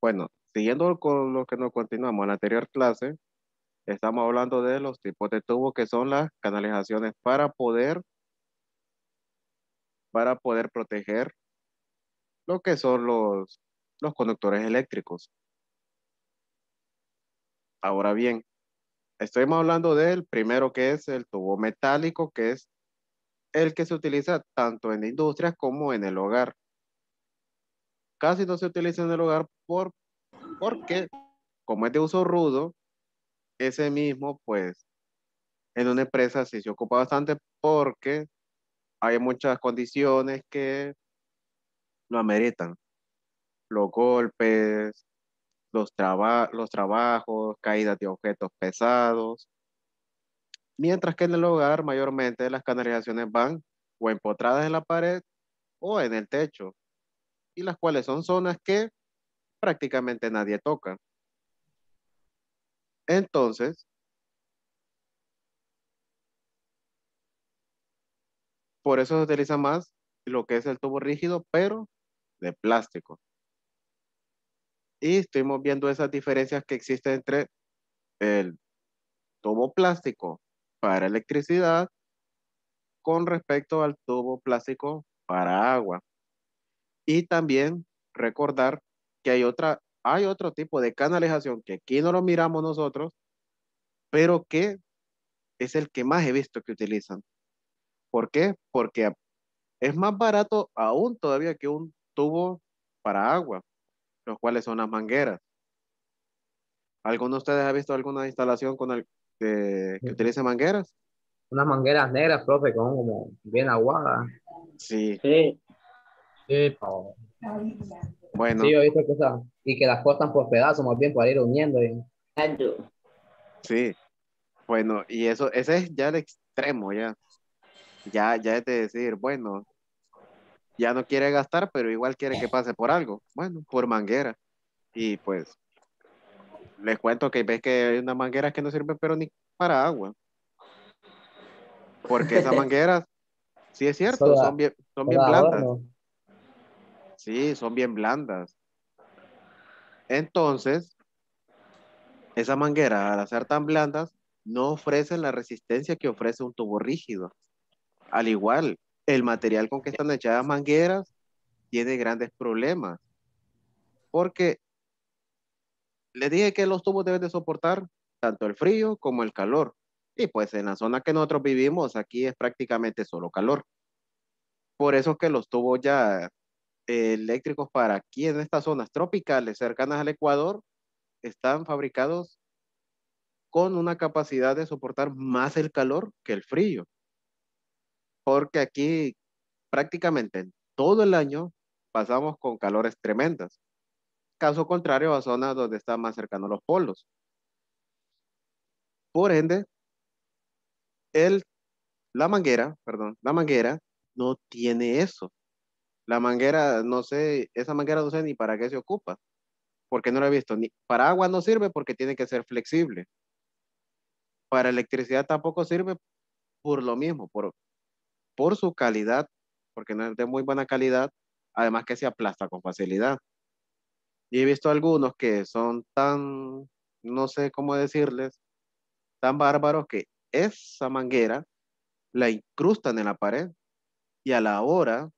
Bueno, siguiendo con lo que nos continuamos en la anterior clase, estamos hablando de los tipos de tubo que son las canalizaciones para poder proteger lo que son los conductores eléctricos. Ahora bien, estamos hablando del primero que es el tubo metálico, que es el que se utiliza tanto en industrias como en el hogar. Casi no se utiliza en el hogar porque, como es de uso rudo, ese mismo, pues, en una empresa sí se ocupa bastante porque hay muchas condiciones que lo ameritan. Los golpes, los trabajos, caídas de objetos pesados. Mientras que en el hogar mayormente las canalizaciones van o empotradas en la pared o en el techo, y las cuales son zonas que prácticamente nadie toca. Entonces, por eso se utiliza más lo que es el tubo rígido, pero de plástico. Y estuvimos viendo esas diferencias que existen entre el tubo plástico para electricidad con respecto al tubo plástico para agua. Y también recordar que hay otro tipo de canalización que aquí no lo miramos nosotros, pero que es el que más he visto que utilizan. ¿Por qué? Porque es más barato aún todavía que un tubo para agua, los cuales son las mangueras. ¿Alguno de ustedes ha visto alguna instalación que utilice mangueras? Unas mangueras negras, profe, como bien aguadas. Sí, Sí, Sí, sí, bueno, yo he visto cosas y que las cortan por pedazos, más bien para ir uniendo. exacto. sí, bueno, y eso, ese es ya el extremo, ya es de decir, bueno, ya no quiere gastar, pero igual quiere que pase por algo, bueno, por manguera. Y pues, les cuento que ves que hay unas mangueras que no sirven, pero ni para agua, porque esas mangueras, sí es cierto, Solo, son solo bien blandas, adorno. sí, son bien blandas. Entonces, esas mangueras, al ser tan blandas, no ofrecen la resistencia que ofrece un tubo rígido. Al igual, el material con que están echadas mangueras tiene grandes problemas, porque les dije que los tubos deben de soportar tanto el frío como el calor. Y pues en la zona que nosotros vivimos, aquí es prácticamente solo calor. Por eso que los tubos ya eléctricos para aquí en estas zonas tropicales cercanas al Ecuador están fabricados con una capacidad de soportar más el calor que el frío, porque aquí prácticamente en todo el año pasamos con calores tremendas. Caso contrario a zonas donde está más cercano a los polos. Por ende, el, la manguera no tiene eso. La manguera, no sé, esa manguera no sé ni para qué se ocupa, porque no la he visto. Ni para agua no sirve porque tiene que ser flexible. Para electricidad tampoco sirve por lo mismo, por su calidad, porque no es de muy buena calidad, además que se aplasta con facilidad. Y he visto algunos que son tan, no sé cómo decirles, tan bárbaros que esa manguera la incrustan en la pared y a la hora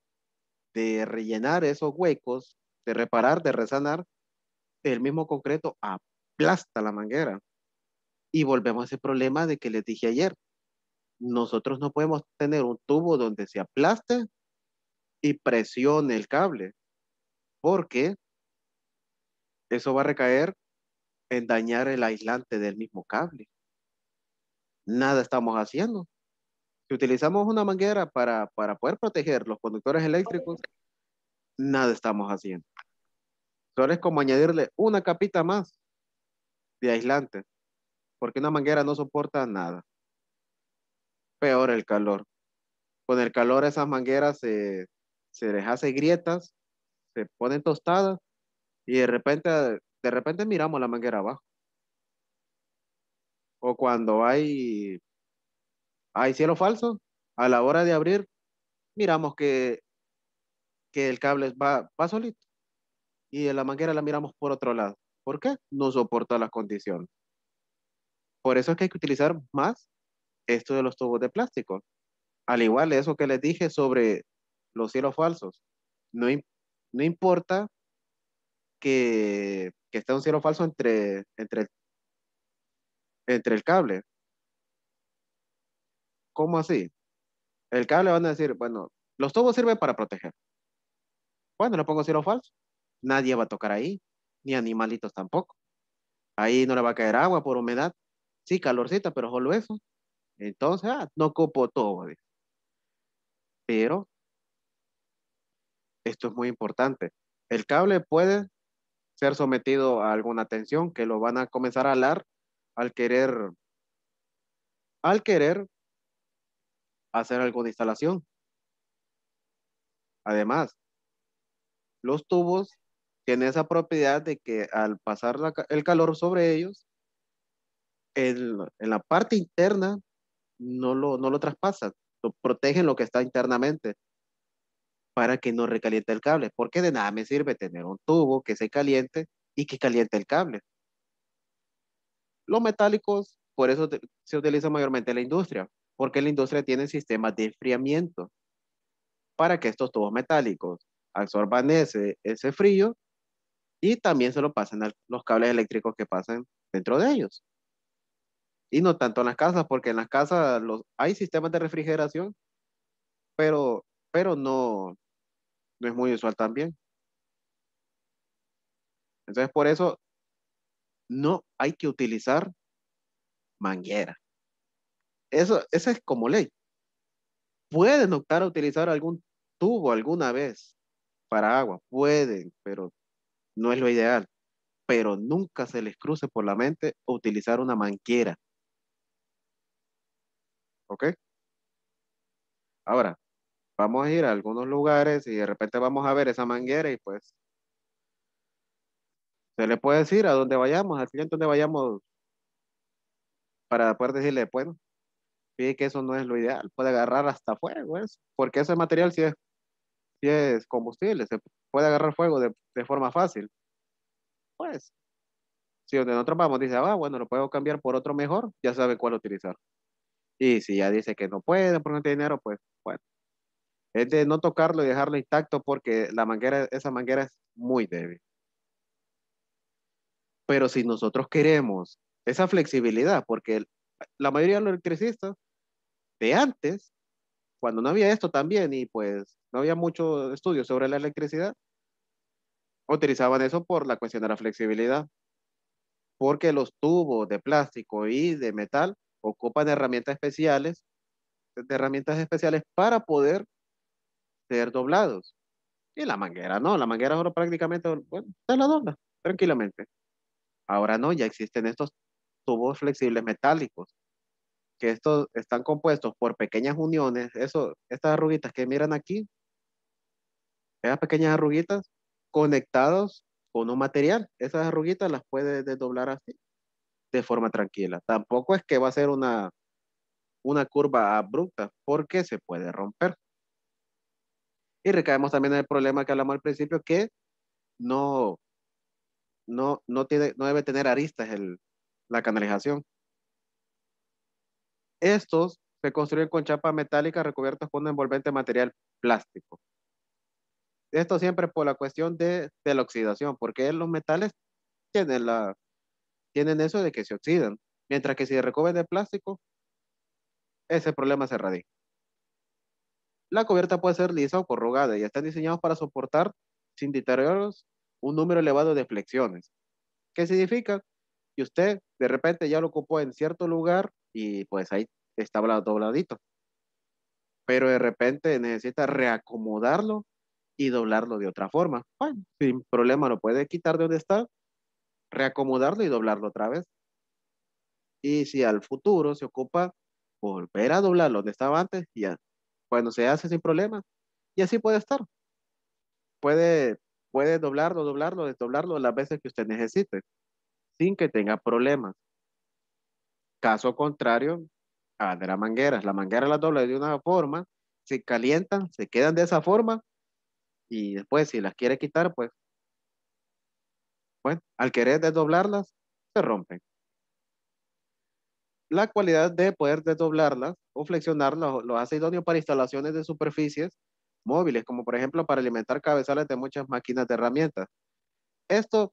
de rellenar esos huecos, de reparar, de resanar, el mismo concreto aplasta la manguera. Y volvemos a ese problema de que les dije ayer. Nosotros no podemos tener un tubo donde se aplaste y presione el cable, porque eso va a recaer en dañar el aislante del mismo cable. Nada estamos haciendo. Si utilizamos una manguera para poder proteger los conductores eléctricos, nada estamos haciendo. Solo es como añadirle una capita más de aislante, porque una manguera no soporta nada. Peor el calor. Con el calor esas mangueras se les hace grietas, se ponen tostadas y de repente miramos la manguera abajo. O cuando hay cielo falso, a la hora de abrir, miramos que el cable va solito. y la manguera la miramos por otro lado. ¿Por qué? No soporta las condiciones. Por eso es que hay que utilizar más esto de los tubos de plástico. Al igual de eso que les dije sobre los cielos falsos. No, no importa que esté un cielo falso entre el cable. ¿Cómo así? El cable van a decir, bueno, los tubos sirven para proteger. Bueno, le pongo cielo falso. Nadie va a tocar ahí, ni animalitos tampoco. Ahí no le va a caer agua por humedad. Sí, calorcita, pero solo eso. Entonces, no ocupo todo. Dice. Pero esto es muy importante. El cable puede ser sometido a alguna tensión que lo van a comenzar a alar al querer, al querer hacer alguna instalación. Además, los tubos tienen esa propiedad de que al pasar el calor sobre ellos, en la parte interna no lo traspasan, lo protegen lo que está internamente para que no recaliente el cable, porque de nada me sirve tener un tubo que se caliente y que caliente el cable. Los metálicos, por eso se utiliza mayormente en la industria, porque la industria tiene sistemas de enfriamiento para que estos tubos metálicos absorban ese frío y también se lo pasen a los cables eléctricos que pasan dentro de ellos. Y no tanto en las casas, porque en las casas hay sistemas de refrigeración, pero no es muy usual también. Entonces, por eso no hay que utilizar manguera. Eso es como ley. Pueden optar a utilizar algún tubo alguna vez para agua, pueden, pero no es lo ideal. Pero nunca se les cruce por la mente utilizar una manguera, ¿ok? Ahora, vamos a ir a algunos lugares y de repente vamos a ver esa manguera y pues se le puede decir a donde vayamos, al cliente donde vayamos para poder decirle, bueno, fíjate que eso no es lo ideal, puede agarrar hasta fuego, porque ese material sí es combustible, se puede agarrar fuego de forma fácil. Pues, si donde nosotros vamos dice, bueno, lo puedo cambiar por otro mejor, ya sabe cuál utilizar. Y si ya dice que no puede porque no tiene dinero, pues, bueno, es de no tocarlo y dejarlo intacto porque esa manguera es muy débil. Pero si nosotros queremos esa flexibilidad, porque la mayoría de los electricistas de antes, cuando no había esto también y pues no había mucho estudio sobre la electricidad, utilizaban eso por la cuestión de la flexibilidad, porque los tubos de plástico y de metal ocupan herramientas especiales para poder ser doblados. Y la manguera no, la manguera ahora prácticamente, bueno, se la dobla tranquilamente. Ahora no, ya existen estos tubos flexibles metálicos, que estos están compuestos por pequeñas uniones, estas arruguitas que miran aquí, esas pequeñas arruguitas conectados con un material, esas arruguitas las puede desdoblar así, de forma tranquila. Tampoco es que va a ser una curva abrupta, porque se puede romper. Y recaemos también en el problema que hablamos al principio, que no, no debe tener aristas la canalización. Estos se construyen con chapa metálica recubiertas con un envolvente material plástico. Esto siempre por la cuestión de la oxidación, porque los metales tienen eso de que se oxidan, mientras que si se recubren de plástico, ese problema se radica. La cubierta puede ser lisa o corrugada y están diseñados para soportar sin deterioros un número elevado de flexiones. ¿Qué significa? Que usted de repente ya lo ocupó en cierto lugar y pues ahí está dobladito, pero de repente necesita reacomodarlo y doblarlo de otra forma. Bueno, sin problema lo puede quitar de donde está, reacomodarlo y doblarlo otra vez. Y si al futuro se ocupa volver a doblarlo donde estaba antes, ya, bueno, se hace sin problema y así puede estar. Puede, puede doblarlo, desdoblarlo las veces que usted necesite, sin que tenga problemas. Caso contrario a de la manguera la dobla de una forma, se calientan, se quedan de esa forma y después si las quiere quitar, pues Bueno, al querer desdoblarlas, se rompen. La cualidad de poder desdoblarlas o flexionarlas lo hace idóneo para instalaciones de superficies móviles, como por ejemplo para alimentar cabezales de muchas máquinas de herramientas. Esto,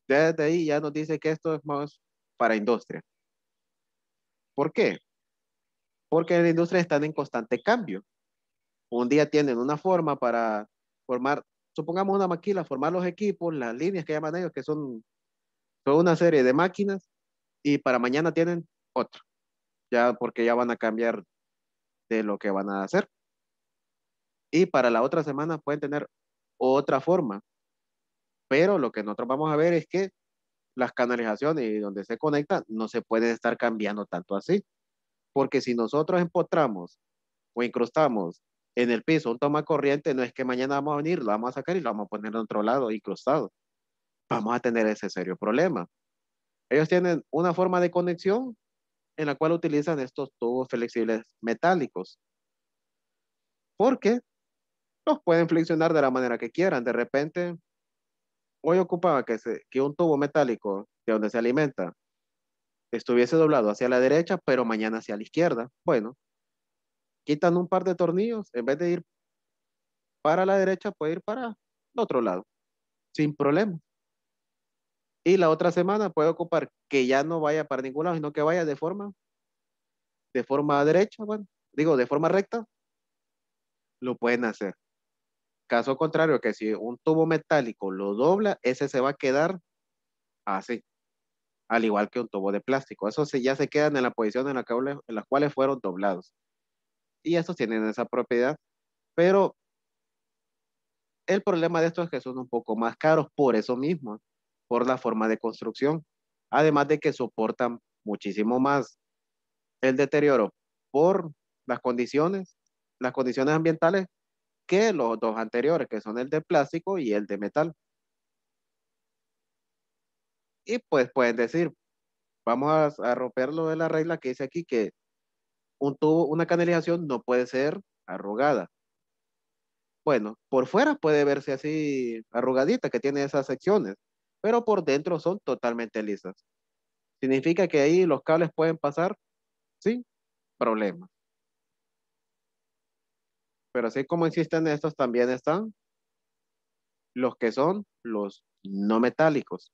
desde ahí ya nos dice que esto es más para industria. ¿Por qué? Porque en la industria están en constante cambio. Un día tienen una forma para formar, supongamos una maquila, formar los equipos, las líneas que llaman ellos, que son una serie de máquinas, y para mañana tienen otra, ya porque ya van a cambiar de lo que van a hacer. Y para la otra semana pueden tener otra forma, pero lo que nosotros vamos a ver es que las canalizaciones y donde se conectan no se pueden estar cambiando tanto así, porque si nosotros empotramos o incrustamos en el piso un toma corriente, no es que mañana vamos a venir, lo vamos a sacar y lo vamos a poner en otro lado incrustado. Vamos a tener ese serio problema. Ellos tienen una forma de conexión en la cual utilizan estos tubos flexibles metálicos, porque los pueden flexionar de la manera que quieran. De repente, hoy ocupaba que un tubo metálico de donde se alimenta estuviese doblado hacia la derecha, pero mañana hacia la izquierda. Bueno, quitan un par de tornillos, en vez de ir para la derecha, puede ir para el otro lado, sin problema. Y la otra semana puede ocupar que ya no vaya para ningún lado, sino que vaya de forma derecha, bueno, digo, de forma recta, lo pueden hacer. Caso contrario, que si un tubo metálico lo dobla, ese se va a quedar así, al igual que un tubo de plástico. Eso ya se quedan en la posición en las cuales fueron doblados. Y estos tienen esa propiedad, pero el problema de estos es que son un poco más caros por eso mismo, por la forma de construcción. Además de que soportan muchísimo más el deterioro por las condiciones ambientales que los dos anteriores, que son el de plástico y el de metal. Y pues pueden decir, vamos a romper lo de la regla que dice aquí que una canalización no puede ser arrugada. Bueno, por fuera puede verse así arrugadita, que tiene esas secciones, pero por dentro son totalmente lisas. Significa que ahí los cables pueden pasar sin problema. Pero así como existen estos, también están los que son los no metálicos.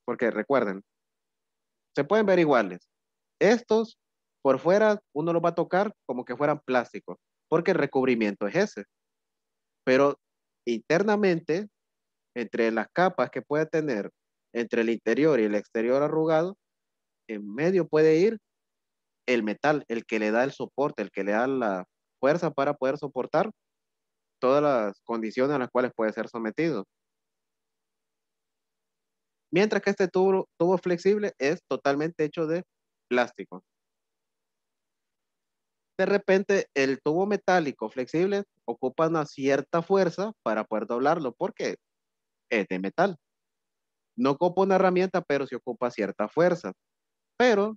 Porque recuerden, se pueden ver iguales. Estos, por fuera, uno los va a tocar como que fueran plásticos, porque el recubrimiento es ese. Pero internamente, entre las capas que puede tener entre el interior y el exterior arrugado, en medio puede ir el metal, el que le da el soporte, el que le da la fuerza para poder soportar todas las condiciones a las cuales puede ser sometido. Mientras que este tubo flexible es totalmente hecho de plástico. De repente, el tubo metálico flexible ocupa una cierta fuerza para poder doblarlo, porque es de metal. No ocupa una herramienta, pero sí ocupa cierta fuerza. Pero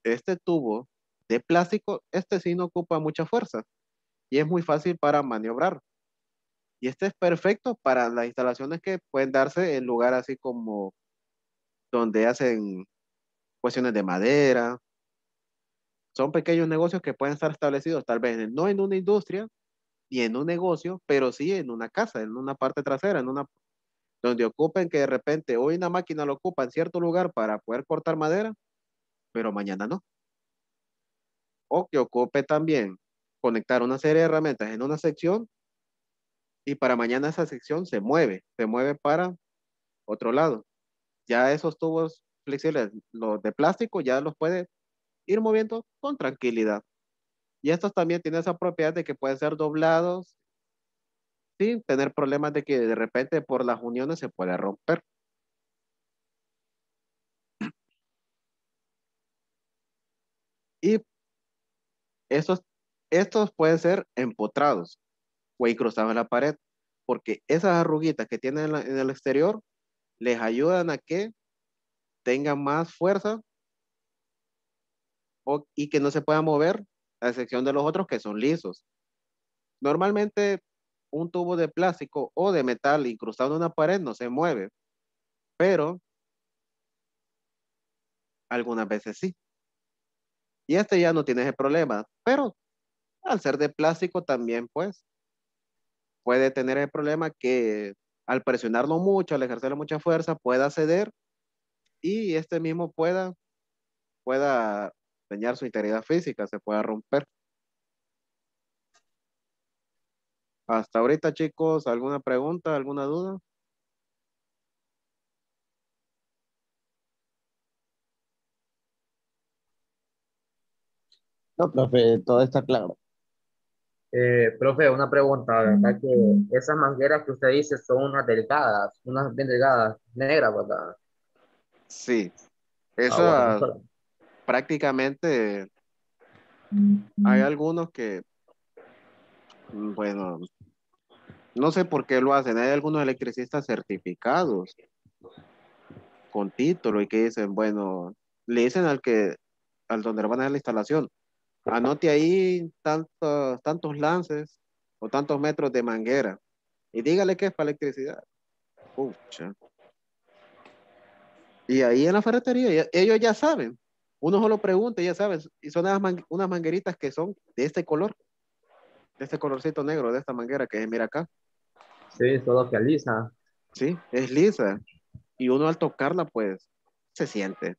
este tubo de plástico, este sí no ocupa mucha fuerza y es muy fácil para maniobrar. Y este es perfecto para las instalaciones que pueden darse en lugares así como donde hacen cuestiones de madera. Son pequeños negocios que pueden estar establecidos tal vez no en una industria ni en un negocio, pero sí en una casa, en una parte trasera, donde ocupen que de repente hoy una máquina lo ocupa en cierto lugar para poder cortar madera, pero mañana no. O que ocupe también conectar una serie de herramientas en una sección y para mañana esa sección se mueve para otro lado. Ya esos tubos flexibles, los de plástico, ya los puede ir moviendo con tranquilidad. Y estos también tienen esa propiedad de que pueden ser doblados sin tener problemas de que de repente por las uniones se puede romper. Y estos, estos pueden ser empotrados o incrustados en la pared, porque esas arruguitas que tienen en el exterior les ayudan a que tengan más fuerza y que no se puedan mover, a excepción de los otros que son lisos. Normalmente un tubo de plástico o de metal incrustado en una pared no se mueve, pero algunas veces sí. Y este ya no tiene ese problema, pero al ser de plástico también, pues, puede tener el problema que al presionarlo mucho, al ejercerle mucha fuerza, pueda ceder y este mismo pueda dañar su integridad física, se pueda romper. Hasta ahorita, chicos, ¿alguna pregunta, alguna duda? No, profe, todo está claro. Profe, una pregunta, ¿verdad? Que esas mangueras que usted dice son unas delgadas, unas bien delgadas, negras, ¿verdad? Sí, Ah, bueno, esa prácticamente hay algunos que, bueno, no sé por qué lo hacen. Hay algunos electricistas certificados con título y que dicen, bueno, le dicen al donde le van a hacer la instalación, anote ahí tantos lances o tantos metros de manguera y dígale que es para electricidad. Pucha. Y ahí en la ferretería, ellos ya saben. Uno solo pregunta y ya saben. Y son unas mangueritas que son de este color, de este colorcito negro, de esta manguera que mira acá. sí, solo que alisa. Sí, es lisa. Y uno al tocarla, pues, se siente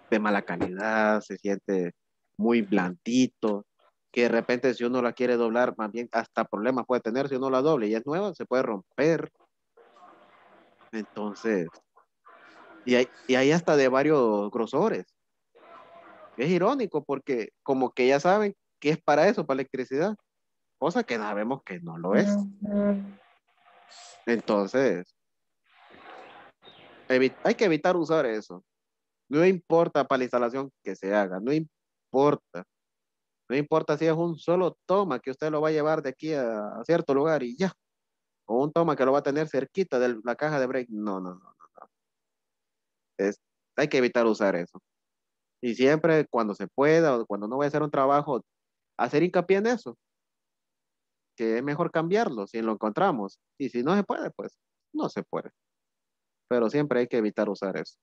de mala calidad, se siente muy blandito, que de repente si uno la quiere doblar, más bien hasta problemas puede tener si uno la doble y es nueva, se puede romper. Entonces, y hay hasta de varios grosores. Es irónico porque como que ya saben que es para eso, para electricidad, cosa que sabemos que no lo es. Entonces, hay que evitar usar eso. No importa para la instalación que se haga, no importa. No importa si es un solo toma que usted lo va a llevar de aquí a cierto lugar y ya, o un toma que lo va a tener cerquita de la caja de break. No, no, no, no. Es, hay que evitar usar eso. Y siempre cuando se pueda o cuando no vaya a hacer un trabajo, hacer hincapié en eso, que es mejor cambiarlo si lo encontramos. Y si no se puede, pues no se puede. Pero siempre hay que evitar usar eso.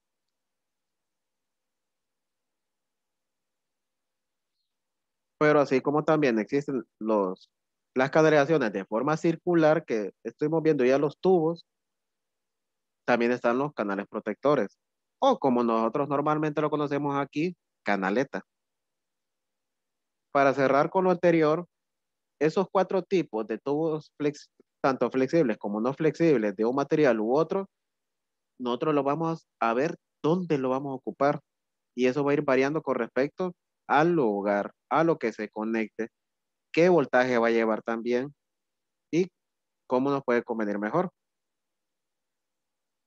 Pero así como también existen las canalizaciones de forma circular, que estuvimos viendo ya los tubos, también están los canales protectores, o como nosotros normalmente lo conocemos aquí, canaleta. Para cerrar con lo anterior, esos cuatro tipos de tubos tanto flexibles como no flexibles de un material u otro, nosotros lo vamos a ver dónde lo vamos a ocupar. Y eso va a ir variando con respecto al lugar, a lo que se conecte, qué voltaje va a llevar también y cómo nos puede convenir mejor.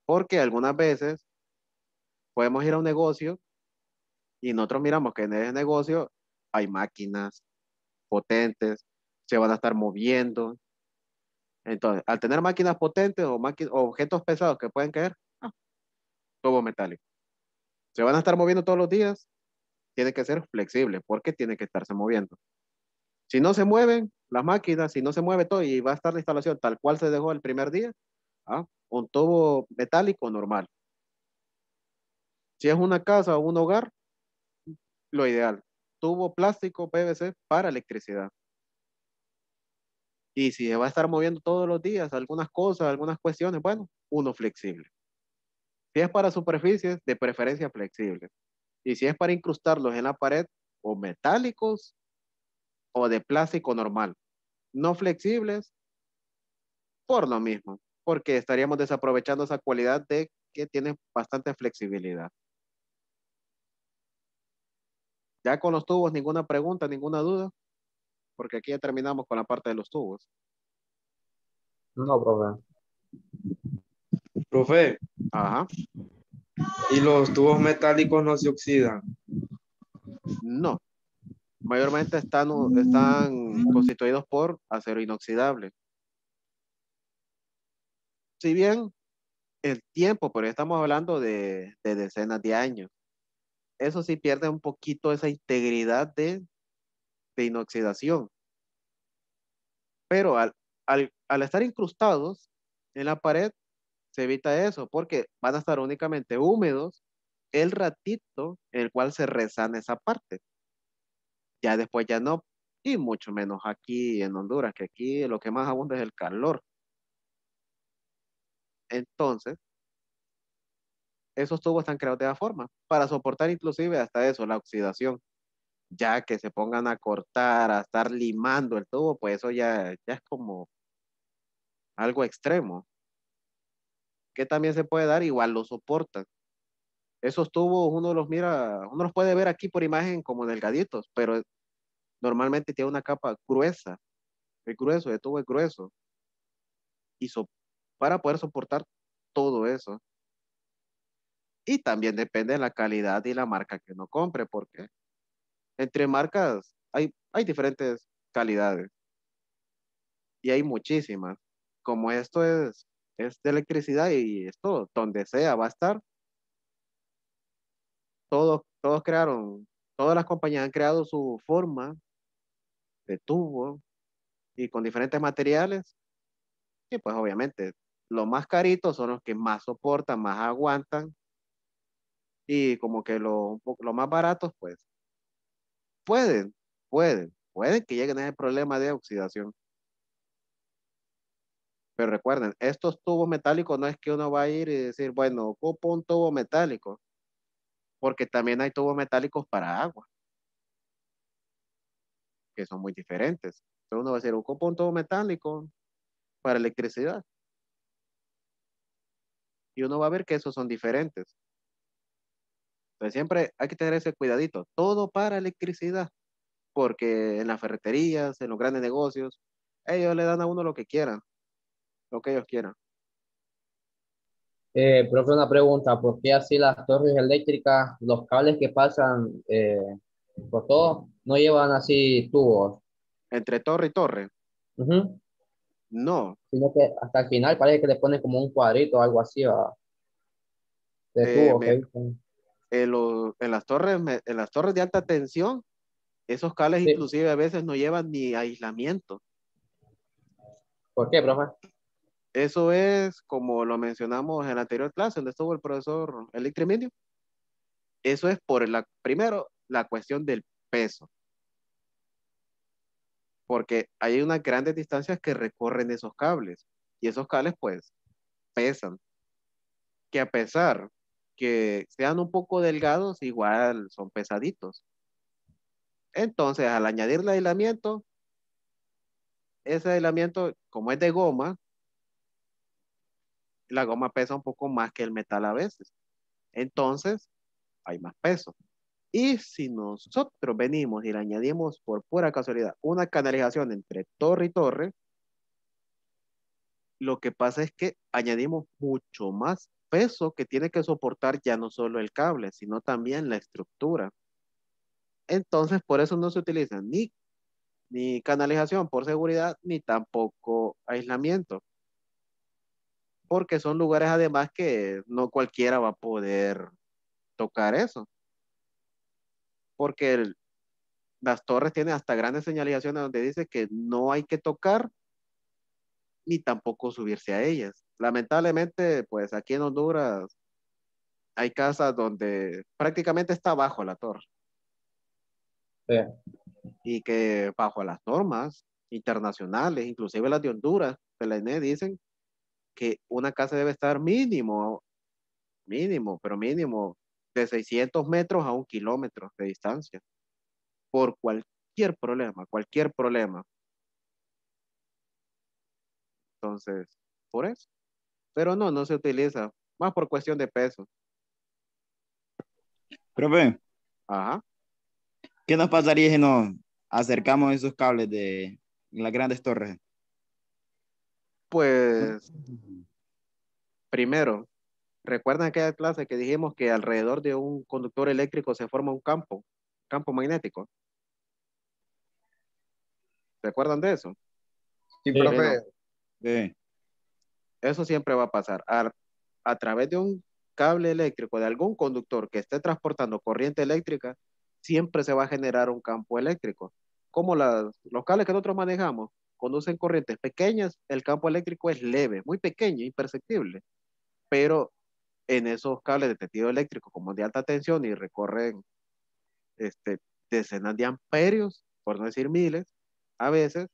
Porque algunas veces podemos ir a un negocio y nosotros miramos que en ese negocio hay máquinas potentes, se van a estar moviendo. Entonces, al tener máquinas potentes o objetos pesados que pueden caer, tubo metálico. Se van a estar moviendo todos los días, tiene que ser flexible porque tiene que estarse moviendo. Si no se mueven las máquinas, si no se mueve todo y va a estar la instalación tal cual se dejó el primer día, un tubo metálico normal. Si es una casa o un hogar, lo ideal, tubo plástico PVC para electricidad. Y si se va a estar moviendo todos los días algunas cosas, algunas cuestiones, bueno, uno flexible. Si es para superficies, de preferencia flexible. Y si es para incrustarlos en la pared, o metálicos o de plástico normal. No flexibles por lo mismo, porque estaríamos desaprovechando esa cualidad de que tiene bastante flexibilidad. Ya con los tubos, ninguna pregunta, ninguna duda, porque aquí ya terminamos con la parte de los tubos. No, profe. Profe, Ajá, ¿y los tubos metálicos no se oxidan? no. Mayormente están constituidos por acero inoxidable. Si bien el tiempo, pero estamos hablando de decenas de años, eso sí pierde un poquito esa integridad de inoxidación. Pero al estar incrustados en la pared, se evita eso porque van a estar únicamente húmedos el ratito en el cual se resana esa parte. Ya después ya no, y mucho menos aquí en Honduras, que aquí lo que más abunda es el calor. Entonces, esos tubos están creados de esa forma, para soportar inclusive hasta eso, la oxidación. Ya que se pongan a cortar, a estar limando el tubo, pues eso ya es como algo extremo, que también se puede dar, igual lo soportan. Esos tubos uno los mira, uno los puede ver aquí por imagen como delgaditos, pero normalmente tiene una capa gruesa, es grueso, el tubo es grueso, y para poder soportar todo eso. Y también depende de la calidad y la marca que uno compre, porque entre marcas hay diferentes calidades y hay muchísimas. Como esto es de electricidad y esto donde sea va a estar, todos crearon, todas las compañías han creado su forma de tubo y con diferentes materiales. Y pues obviamente los más caritos son los que más soportan, más aguantan y como que los más baratos pues pueden, pueden que lleguen a ese problema de oxidación. Pero recuerden, estos tubos metálicos no es que uno va a ir y decir, bueno, ocupo un tubo metálico, porque también hay tubos metálicos para agua, que son muy diferentes. Entonces uno va a decir, ocupo un tubo metálico para electricidad, y uno va a ver que esos son diferentes. Entonces siempre hay que tener ese cuidadito, todo para electricidad, porque en las ferreterías, en los grandes negocios, ellos le dan a uno lo que quieran, lo que ellos quieran. Profe, una pregunta, ¿por qué así las torres eléctricas, los cables que pasan por todo, no llevan así tubos? Entre torre y torre, Ujú. no. Sino que hasta el final parece que le ponen como un cuadrito o algo así, ¿va? De tubos que Mira, dicen. en las torres de alta tensión, esos cables Sí. inclusive a veces no llevan ni aislamiento. ¿Por qué, profe? Eso es como lo mencionamos en la anterior clase, donde estuvo el profesor Electriminio. Eso es por primero, la cuestión del peso, porque hay unas grandes distancias que recorren esos cables y esos cables pues pesan, que a pesar que sean un poco delgados, igual son pesaditos. Entonces, al añadirle aislamiento, ese aislamiento, como es de goma, la goma pesa un poco más que el metal a veces. Entonces, hay más peso. Y si nosotros venimos y le añadimos por pura casualidad una canalización entre torre y torre, lo que pasa es que añadimos mucho más peso que tiene que soportar ya no solo el cable, sino también la estructura. Entonces, por eso no se utiliza ni canalización por seguridad, ni tampoco aislamiento, porque son lugares además que no cualquiera va a poder tocar eso, porque las torres tienen hasta grandes señalizaciones donde dice que no hay que tocar ni tampoco subirse a ellas. Lamentablemente, pues aquí en Honduras hay casas donde prácticamente está bajo la torre Sí. y que bajo las normas internacionales, inclusive las de Honduras, de la ENE, dicen que una casa debe estar pero mínimo, de 600 metros a 1 kilómetro de distancia, por cualquier problema, cualquier problema. Entonces, por eso. Pero no, no se utiliza, más por cuestión de peso. Profe, Ajá. ¿qué nos pasaría si nos acercamos esos cables de las grandes torres? Pues primero, ¿recuerdan aquella clase que dijimos que alrededor de un conductor eléctrico se forma un campo magnético? ¿Recuerdan de eso? Sí, Sí. Bueno, profe. Sí. eso siempre va a pasar. A través de un cable eléctrico, de algún conductor que esté transportando corriente eléctrica, siempre se va a generar un campo eléctrico. Como los cables que nosotros manejamos conducen corrientes pequeñas, el campo eléctrico es leve, muy pequeño, imperceptible. pero en esos cables de tendido eléctrico como de alta tensión y recorren decenas de amperios, por no decir miles, a veces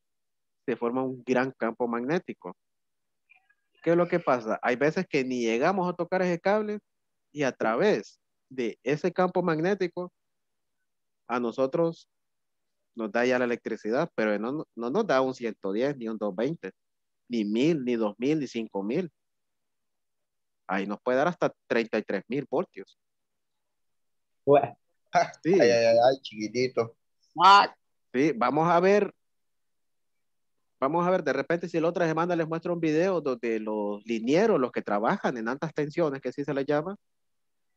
se forma un gran campo magnético. ¿Qué es lo que pasa? Hay veces que ni llegamos a tocar ese cable y a través de ese campo magnético a nosotros nos da ya la electricidad, pero no nos da un 110 ni un 220 ni 1000, ni 2000, ni 5000. Ahí nos puede dar hasta 33.000 voltios. Bueno, Ay, Sí, ay, ay, ay, chiquitito. sí, vamos a ver, de repente si la otra semana les muestro un video donde los linieros, los que trabajan en altas tensiones, que así se les llama,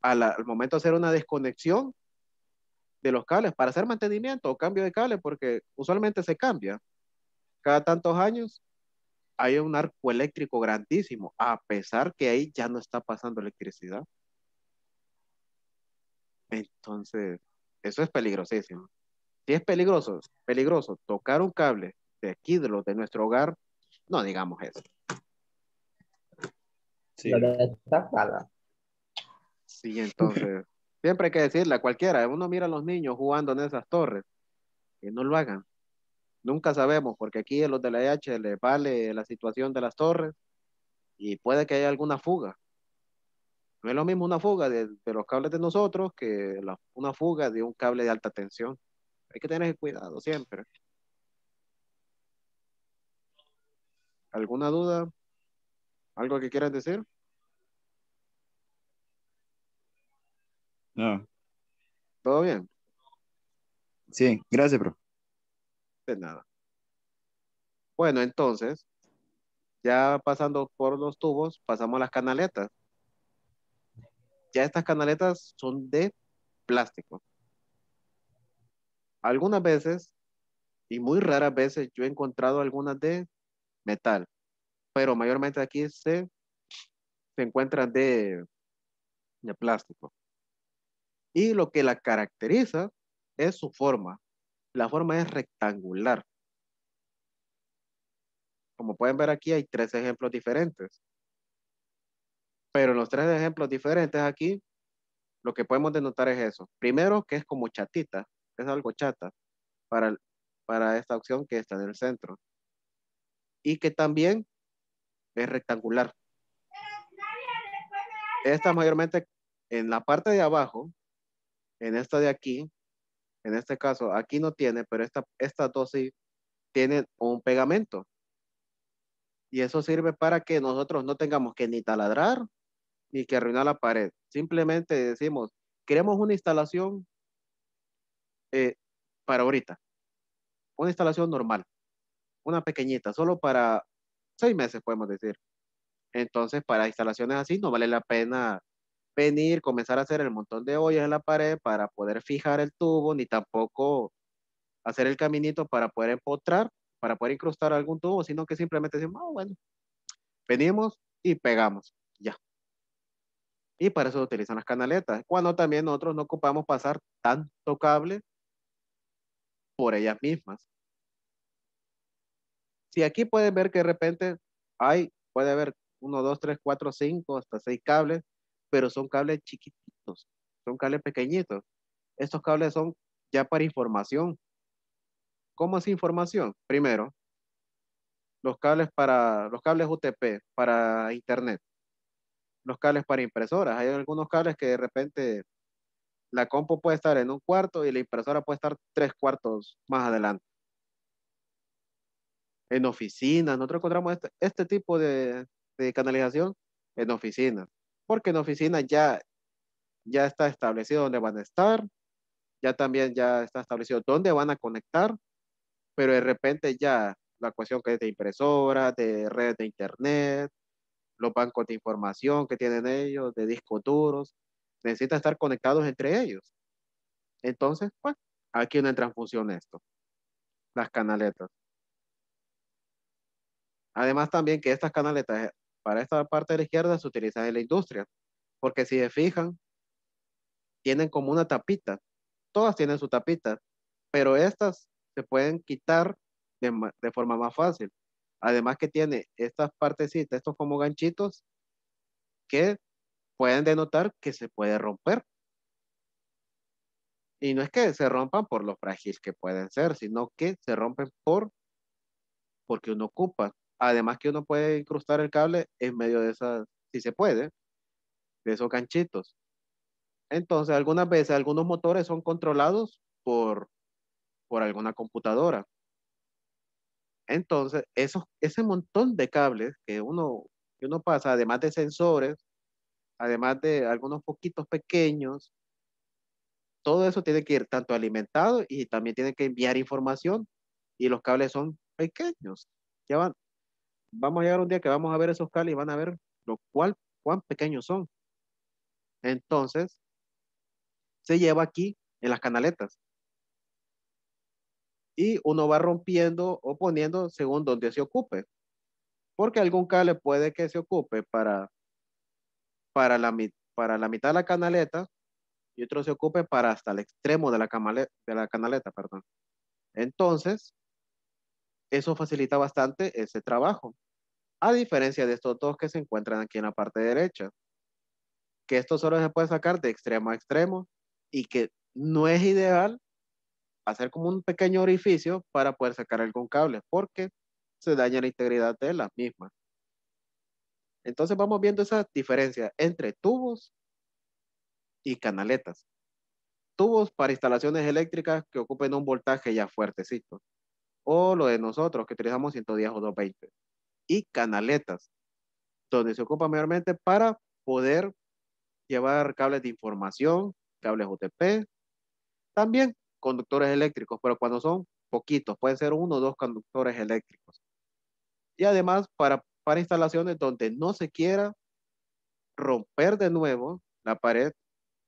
al momento de hacer una desconexión de los cables para hacer mantenimiento o cambio de cable, porque usualmente se cambia cada tantos años, hay un arco eléctrico grandísimo, a pesar que ahí ya no está pasando electricidad. Entonces, eso es peligrosísimo. Si es peligroso, peligroso tocar un cable de aquí, de nuestro hogar, no digamos eso. lo Sí. de esta sala. Sí, entonces, siempre hay que decirle a cualquiera, uno mira a los niños jugando en esas torres, que no lo hagan. Nunca sabemos, porque aquí a los de la EH les vale la situación de las torres y puede que haya alguna fuga. No es lo mismo una fuga de los cables de nosotros que una fuga de un cable de alta tensión. Hay que tener cuidado siempre. ¿Alguna duda? ¿Algo que quieras decir? No. ¿Todo bien? Sí, gracias, bro. De nada. Bueno, entonces, ya pasando por los tubos, pasamos a las canaletas. Ya estas canaletas son de plástico. Algunas veces, y muy raras veces, yo he encontrado algunas de metal, pero mayormente aquí se encuentran de plástico. Y lo que la caracteriza es su forma. La forma es rectangular. Como pueden ver aquí, hay tres ejemplos diferentes. Pero en los tres ejemplos diferentes aquí, lo que podemos denotar es eso. Primero, que es como chatita, es algo chata para, para esta opción que está en el centro. Y que también es rectangular. Esta mayormente en la parte de abajo, en esta de aquí, en este caso, aquí no tiene, pero estas dos sí tienen un pegamento. Y eso sirve para que nosotros no tengamos que ni taladrar ni que arruinar la pared. Simplemente decimos, queremos una instalación eh, para ahorita, una instalación normal, una pequeñita, solo para 6 meses, podemos decir. Entonces, para instalaciones así, no vale la pena venir, comenzar a hacer el montón de hoyos en la pared para poder fijar el tubo, ni tampoco hacer el caminito para poder empotrar, para poder incrustar algún tubo, sino que simplemente decimos, ah, bueno, venimos y pegamos, ya. Y para eso se utilizan las canaletas, cuando también nosotros no ocupamos pasar tanto cable por ellas mismas. Si aquí pueden ver que de repente puede haber uno, dos, tres, cuatro, cinco, hasta 6 cables, pero son cables chiquititos, son cables pequeñitos. Estos cables son ya para información. ¿Cómo es información? Primero, los cables UTP para internet, los cables para impresoras. Hay algunos cables que de repente la compu puede estar en un cuarto y la impresora puede estar 3 cuartos más adelante. En oficinas, nosotros encontramos este tipo de canalización en oficinas, porque en oficinas ya está establecido dónde van a estar, ya también ya está establecido dónde van a conectar, pero de repente ya la cuestión que es de impresora, de red de internet, los bancos de información que tienen ellos, de discos duros, necesitan estar conectados entre ellos. Entonces, pues, aquí no entra en función esto, las canaletas. Además también que estas canaletas para esta parte de la izquierda se utilizan en la industria, porque si se fijan, tienen como una tapita, todas tienen su tapita, pero estas se pueden quitar de forma más fácil. Además que tiene estas partecitas, estos como ganchitos, que pueden denotar que se puede romper. Y no es que se rompan por lo frágil que pueden ser, sino que se rompen porque uno ocupa. Además que uno puede incrustar el cable en medio de esas, si se puede, de esos ganchitos. Entonces, algunas veces algunos motores son controlados por alguna computadora. Entonces, ese montón de cables que uno pasa, además de sensores, además de algunos poquitos pequeños, todo eso tiene que ir tanto alimentado y también tiene que enviar información y los cables son pequeños. Ya vamos a llegar un día que vamos a ver esos cables y van a ver cuán pequeños son. Entonces, se lleva aquí en las canaletas y uno va rompiendo o poniendo según donde se ocupe, porque algún cable puede que se ocupe para la mitad de la canaleta y otro se ocupe para hasta el extremo de de la canaleta, perdón. Entonces, eso facilita bastante ese trabajo, a diferencia de estos dos que se encuentran aquí en la parte derecha, que esto solo se puede sacar de extremo a extremo y que no es ideal hacer como un pequeño orificio para poder sacar algún cable, porque se daña la integridad de la misma. Entonces vamos viendo esa diferencia entre tubos y canaletas. Tubos para instalaciones eléctricas que ocupen un voltaje ya fuertecito, o lo de nosotros que utilizamos 110 o 220. Y canaletas, donde se ocupa mayormente para poder llevar cables de información, cables UTP, también conductores eléctricos, pero cuando son poquitos, pueden ser uno o dos conductores eléctricos. Y además para instalaciones donde no se quiera romper de nuevo la pared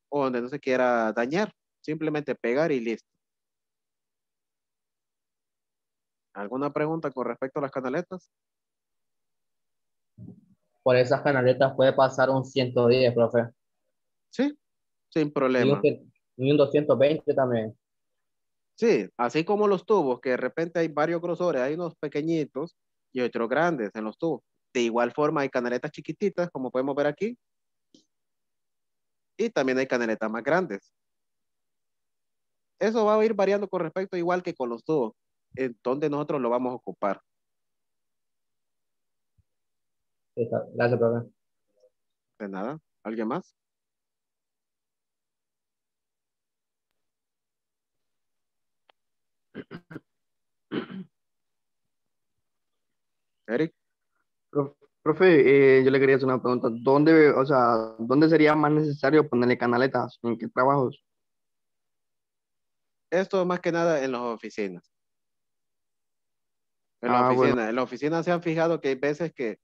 o donde no se quiera dañar, simplemente pegar y listo. ¿Alguna pregunta con respecto a las canaletas? Por esas canaletas puede pasar un 110, profe. Sí, sin Y un, problema. y un 220 también. Sí, así como los tubos, que de repente hay varios grosores, hay unos pequeñitos y otros grandes en los tubos. De igual forma hay canaletas chiquititas, como podemos ver aquí, y también hay canaletas más grandes. Eso va a ir variando con respecto igual que con los tubos, en donde nosotros lo vamos a ocupar. Gracias, profe. De nada. ¿Alguien más? Eric. Profe, yo le quería hacer una pregunta. ¿Dónde, o sea, dónde sería más necesario ponerle canaletas? ¿En qué trabajos? Esto más que nada en las oficinas. Ah, bueno, En la oficina se han fijado que hay veces que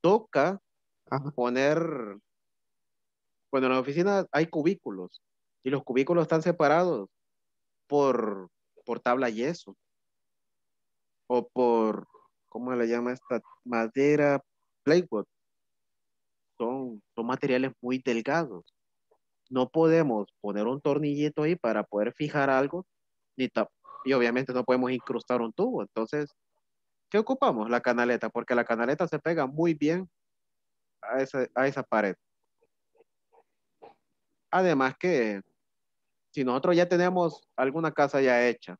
toca ajá. poner, bueno, en la oficina hay cubículos y los cubículos están separados por, por tabla yeso o por, ¿cómo le llama esta? Madera plywood. Son materiales muy delgados. No podemos poner un tornillito ahí para poder fijar algo, y obviamente no podemos incrustar un tubo. Entonces, ¿qué ocupamos? La canaleta, porque la canaleta se pega muy bien a esa pared. Además que si nosotros ya tenemos alguna casa ya hecha,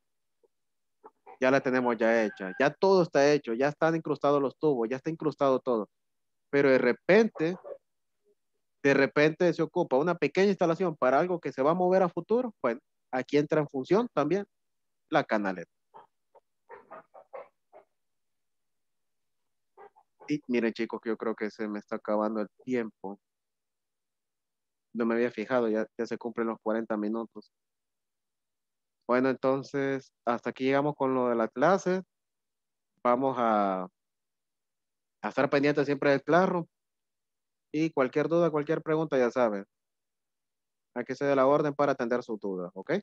ya la tenemos ya hecha, ya todo está hecho, ya están incrustados los tubos, ya está incrustado todo, pero de repente se ocupa una pequeña instalación para algo que se va a mover a futuro, bueno, aquí entra en función también la canaleta. Y miren chicos, que yo creo que se me está acabando el tiempo. No me había fijado, ya se cumplen los 40 minutos. Bueno, entonces, hasta aquí llegamos con lo de la clase. Vamos a estar pendientes siempre del claro. Y cualquier duda, cualquier pregunta, ya saben. Aquí se da la orden para atender sus dudas, ¿ok?